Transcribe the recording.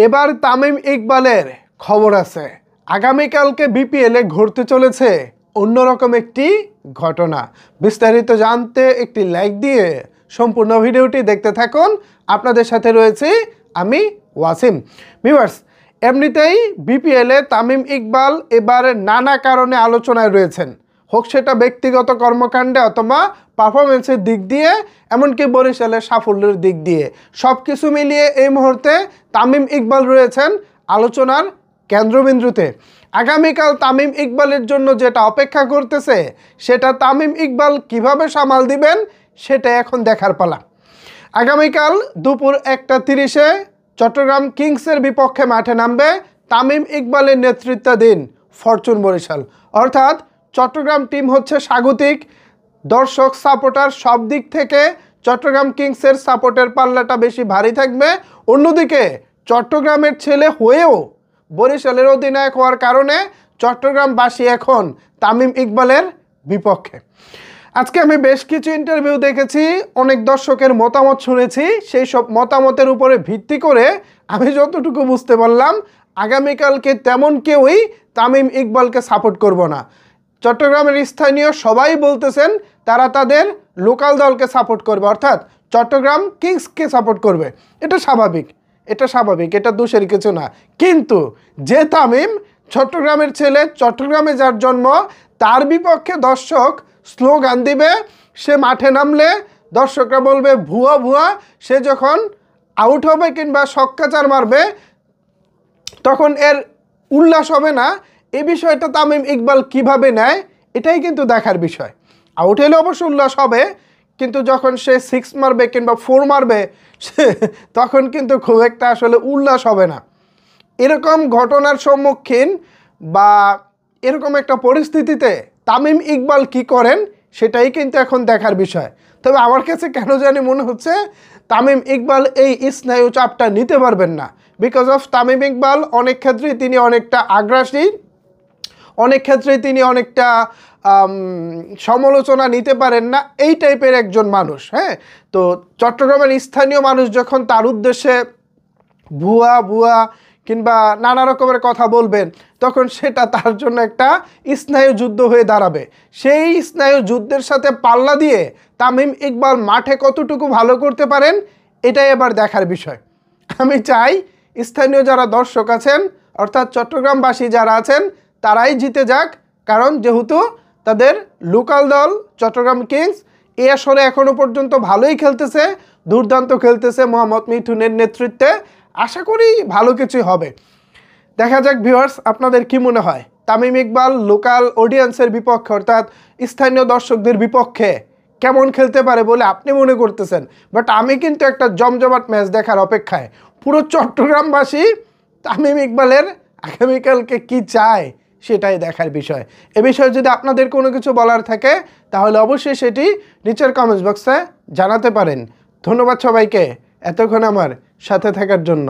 এবার তামিম ইকবালের খবর আছে। আগামীকালকে বিপিএলে ঘটতে চলেছে অন্যরকম একটি ঘটনা। বিস্তারিত জানতে একটি লাইক দিয়ে সম্পূর্ণ ভিডিওটি দেখতে থাকুন। আপনাদের সাথে রয়েছে আমি ওয়াসিম। ভিউয়ার্স, এমনিতেই বিপিএলে তামিম ইকবাল এবার নানা কারণে আলোচনায় রয়েছেন, হোক সেটা ব্যক্তিগত কর্মকাণ্ডে অথবা পারফরমেন্সের দিক দিয়ে, এমনকি বরিশালের সাফল্যের দিক দিয়ে, সব কিছু মিলিয়ে এই মুহূর্তে তামিম ইকবাল রয়েছেন আলোচনার কেন্দ্রবিন্দুতে। আগামীকাল তামিম ইকবালের জন্য যেটা অপেক্ষা করতেছে সেটা তামিম ইকবাল কিভাবে সামাল দিবেন সেটা এখন দেখার পালা। আগামীকাল দুপুর 1:30-এ চট্টগ্রাম কিংসের বিপক্ষে মাঠে নামবে তামিম ইকবালের নেতৃত্বাধীন ফরচুন বরিশাল। অর্থাৎ চট্টগ্রাম টিম হচ্ছে স্বাগতিক, দর্শক সাপোর্টার সব দিক থেকে চট্টগ্রাম কিংসের সাপোর্টের পাল্লাটা বেশি ভারী থাকবে। অন্যদিকে চট্টগ্রামের ছেলে হয়েও বরিশালের অধিনায়ক হওয়ার কারণে চট্টগ্রামবাসী এখন তামিম ইকবালের বিপক্ষে। আজকে আমি বেশ কিছু ইন্টারভিউ দেখেছি, অনেক দর্শকের মতামত শুনেছি। সেই সব মতামতের উপরে ভিত্তি করে আমি যতটুকু বুঝতে পারলাম, আগামীকালকে তেমন কেউই তামিম ইকবালকে সাপোর্ট করব না। চট্টগ্রামের স্থানীয় সবাই বলতেছেন তারা তাদের লোকাল দলকে সাপোর্ট করবে, অর্থাৎ চট্টগ্রাম কিংসকে সাপোর্ট করবে। এটা স্বাভাবিক, এটা দোষের কিছু না। কিন্তু যে তামিম চট্টগ্রামের ছেলে, চট্টগ্রামে যার জন্ম, তার বিপক্ষে দর্শক স্লোগান দিবে, সে মাঠে নামলে দর্শকরা বলবে ভুয়া ভুয়া, সে যখন আউট হবে কিংবা ছক্কা-চার মারবে তখন এর উল্লাস হবে না। এই বিষয়টা তামিম ইকবাল কিভাবে নেয় এটাই কিন্তু দেখার বিষয়। আউট হলে অবশ্য উল্লাস হবে, কিন্তু যখন সে 6 মারবে কিংবা 4 মারবে তখন কিন্তু খুব একটা আসলে উল্লাস হবে না। এরকম ঘটনার সম্মুখীন বা এরকম একটা পরিস্থিতিতে তামিম ইকবাল কি করেন সেটাই কিন্তু এখন দেখার বিষয়। তবে আমার কাছে কেন জানি মনে হচ্ছে তামিম ইকবাল এই স্নায়ু চাপটা নিতে পারবেন না। বিকজ অফ তামিম ইকবাল অনেক ক্ষেত্রেই তিনি অনেকটা আগ্রাসী, অনেক ক্ষেত্রেই তিনি অনেকটা সমালোচনা নিতে পারেন না, এই টাইপের একজন মানুষ। হ্যাঁ, তো চট্টগ্রামের স্থানীয় মানুষ যখন তার উদ্দেশ্যে ভুয়া ভুয়া কিংবা নানা রকমের কথা বলবেন তখন সেটা তার জন্য একটা স্নায়ু যুদ্ধ হয়ে দাঁড়াবে। সেই স্নায়ু যুদ্ধের সাথে পাল্লা দিয়ে তামিম ইকবাল মাঠে কতটুকু ভালো করতে পারেন এটাই এবার দেখার বিষয়। আমি চাই স্থানীয় যারা দর্শক আছেন, অর্থাৎ চট্টগ্রামবাসী যারা আছেন, তারাই জিতে যাক। কারণ যেহেতু তাদের লোকাল দল চট্টগ্রাম কিংস এই আসরে এখনও পর্যন্ত ভালোই খেলতেছে, দুর্দান্ত খেলতেছে মোহাম্মদ মিঠুনের নেতৃত্বে। আশা করি ভালো কিছুই হবে। দেখা যাক ভিউয়ার্স, আপনাদের কি মনে হয় তামিম ইকবাল লোকাল অডিয়েন্সের বিপক্ষে অর্থাৎ স্থানীয় দর্শকদের বিপক্ষে কেমন খেলতে পারে বলে আপনি মনে করতেছেন? বাট আমি কিন্তু একটা জমজমাট ম্যাচ দেখার অপেক্ষায়। পুরো চট্টগ্রামবাসী তামিম ইকবালের আগামীকালকে কি চায় সেটাই দেখার বিষয়। এ বিষয়ে যদি আপনাদের কোনো কিছু বলার থাকে তাহলে অবশ্যই সেটি নিচের কমেন্টস বক্সে জানাতে পারেন। ধন্যবাদ সবাইকে এতক্ষণ আমার সাথে থাকার জন্য।